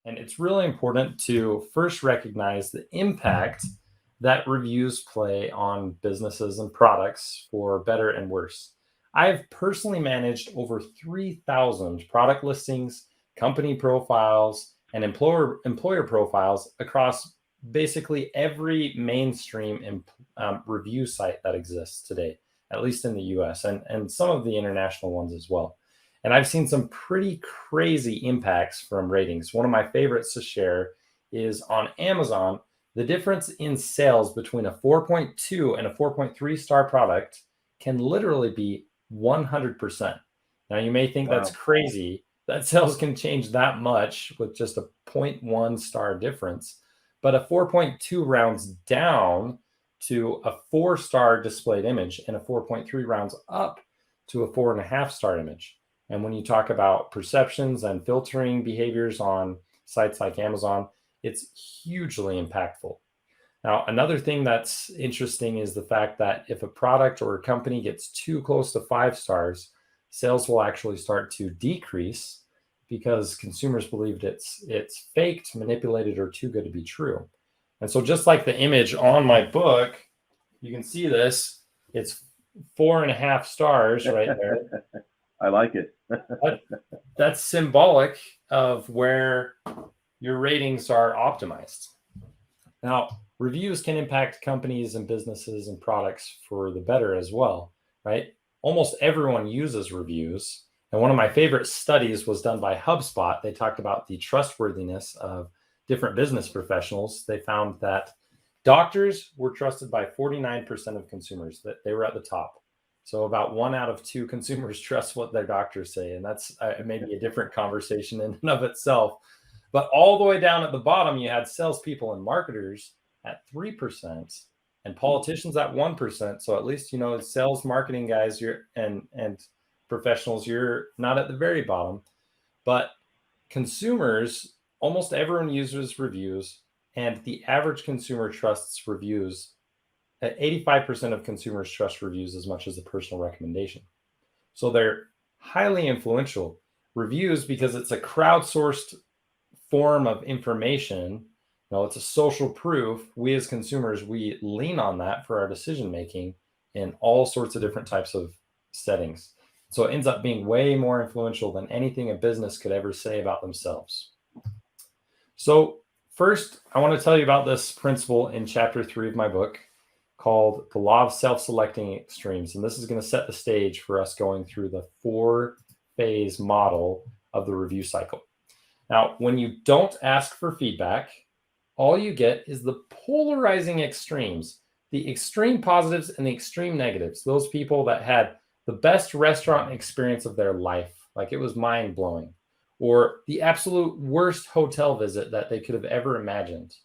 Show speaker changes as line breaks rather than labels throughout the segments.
And it's really important to first recognize the impact that reviews play on businesses and products for better and worse. I've personally managed over 3,000 product listings, company profiles, and employer profiles across basically every mainstream review site that exists today, at least in the US, and some of the international ones as well. And I've seen some pretty crazy impacts from ratings. One of my favorites to share is on Amazon. The difference in sales between a 4.2 and a 4.3 star product can literally be 100%. Now, you may think that's
Wow.
crazy that sales can change that much with just a zero point 0.1 star difference, but a 4.2 rounds down to a 4-star displayed image, and a 4.3 rounds up to a 4.5-star image. And when you talk about perceptions and filtering behaviors on sites like Amazon, it's hugely impactful. Now, another thing that's interesting is the fact that if a product or a company gets too close to 5 stars, sales will actually start to decrease because consumers believed it's faked, manipulated, or too good to be true. And so just like the image on my book, you can see this. It's 4.5 stars right there.
I like it.
That's symbolic of where your ratings are optimized. Now, reviews can impact companies and businesses and products for the better as well, right? Almost everyone uses reviews. And one of my favorite studies was done by HubSpot. They talked about the trustworthiness of different business professionals. They found that doctors were trusted by 49% of consumers, that they were at the top. So about 1 out of 2 consumers trust what their doctors say. And that's maybe a different conversation in and of itself. But all the way down at the bottom, you had salespeople and marketers at 3% and politicians at 1%. So at least, sales marketing guys and professionals, you're not at the very bottom. But consumers, almost everyone uses reviews, and the average consumer trusts reviews. 85% of consumers trust reviews as much as a personal recommendation. So they're highly influential. Reviews, because it's a crowdsourced form of information, it's a social proof. We as consumers, we lean on that for our decision making in all sorts of different types of settings. So it ends up being way more influential than anything a business could ever say about themselves. So first, I want to tell you about this principle in chapter 3 of my book called The Law of Self-Selecting Extremes. And this is going to set the stage for us going through the 4-phase model of the review cycle. Now, when you don't ask for feedback, all you get is the polarizing extremes, the extreme positives and the extreme negatives. Those people that had the best restaurant experience of their life, like it was mind-blowing, or the absolute worst hotel visit that they could have ever imagined,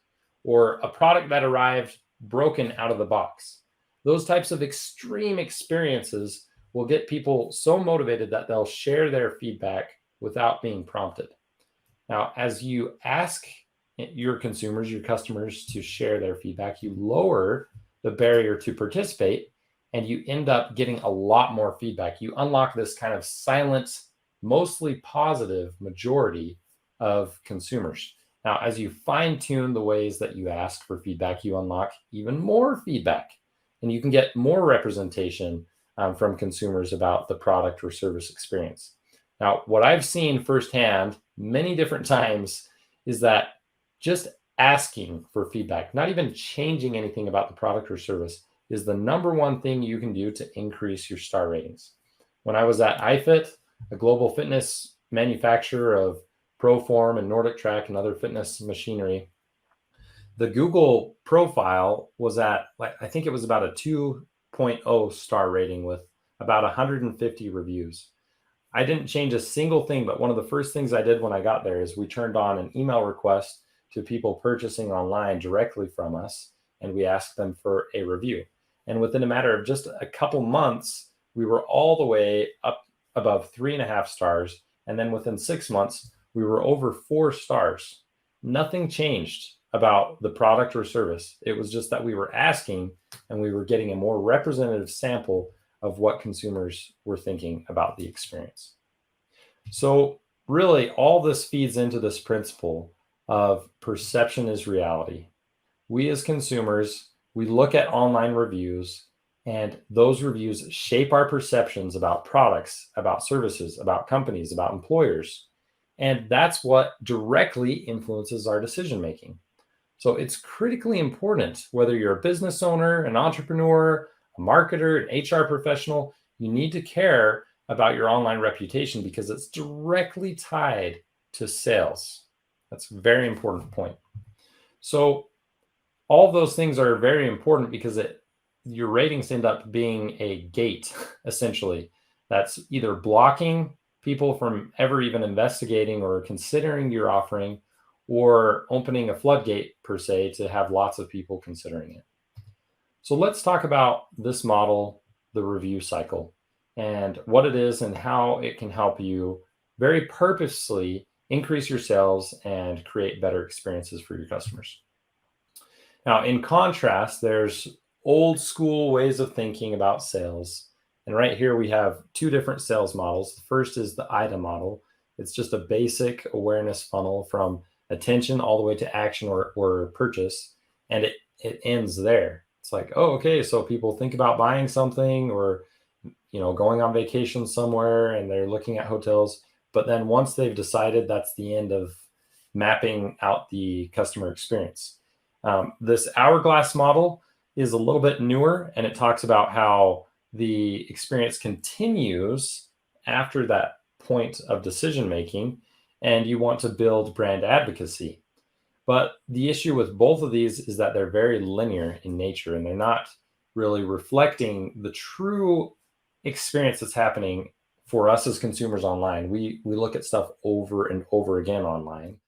or a product that arrived broken out of the box. Those types of extreme experiences will get people so motivated that they'll share their feedback without being prompted. Now, as you ask your consumers, your customers to share their feedback, you lower the barrier to participate, and you end up getting a lot more feedback. You unlock this kind of silent, mostly positive majority of consumers. Now, as you fine-tune the ways that you ask for feedback, you unlock even more feedback, and you can get more representation from consumers about the product or service experience. Now, what I've seen firsthand many different times is that just asking for feedback, not even changing anything about the product or service, is the number one thing you can do to increase your star ratings. When I was at iFit, a global fitness manufacturer of Proform and Nordic Track and other fitness machinery, the Google profile was at, I think it was about a 2.0 star rating with about 150 reviews. I didn't change a single thing, but one of the first things I did when I got there is we turned on an email request to people purchasing online directly from us, and we asked them for a review. And within a matter of just a couple months, we were all the way up above 3.5 stars. And then within 6 months, we were over 4 stars. Nothing changed about the product or service. It was just that we were asking, and we were getting a more representative sample of what consumers were thinking about the experience. So really, all this feeds into this principle of perception is reality. We as consumers, we look at online reviews, and those reviews shape our perceptions about products, about services, about companies, about employers. And that's what directly influences our decision making. So it's critically important whether you're a business owner, an entrepreneur, a marketer, an HR professional, you need to care about your online reputation because it's directly tied to sales. That's a very important point. So all of those things are very important because your ratings end up being a gate, essentially, that's either blocking people from ever even investigating or considering your offering, or opening a floodgate, per se, to have lots of people considering it. So let's talk about this model, the review cycle, and what it is and how it can help you very purposely increase your sales and create better experiences for your customers. Now, in contrast, there's old school ways of thinking about sales. And right here, we have two different sales models. The first is the IDA model. It's just a basic awareness funnel from attention all the way to action or purchase. And it ends there. It's like, oh, okay, so people think about buying something or going on vacation somewhere and they're looking at hotels. But then once they've decided, that's the end of mapping out the customer experience. This hourglass model is a little bit newer, and it talks about how the experience continues after that point of decision making, and you want to build brand advocacy. But the issue with both of these is that they're very linear in nature, and they're not really reflecting the true experience that's happening for us as consumers online. We look at stuff over and over again online.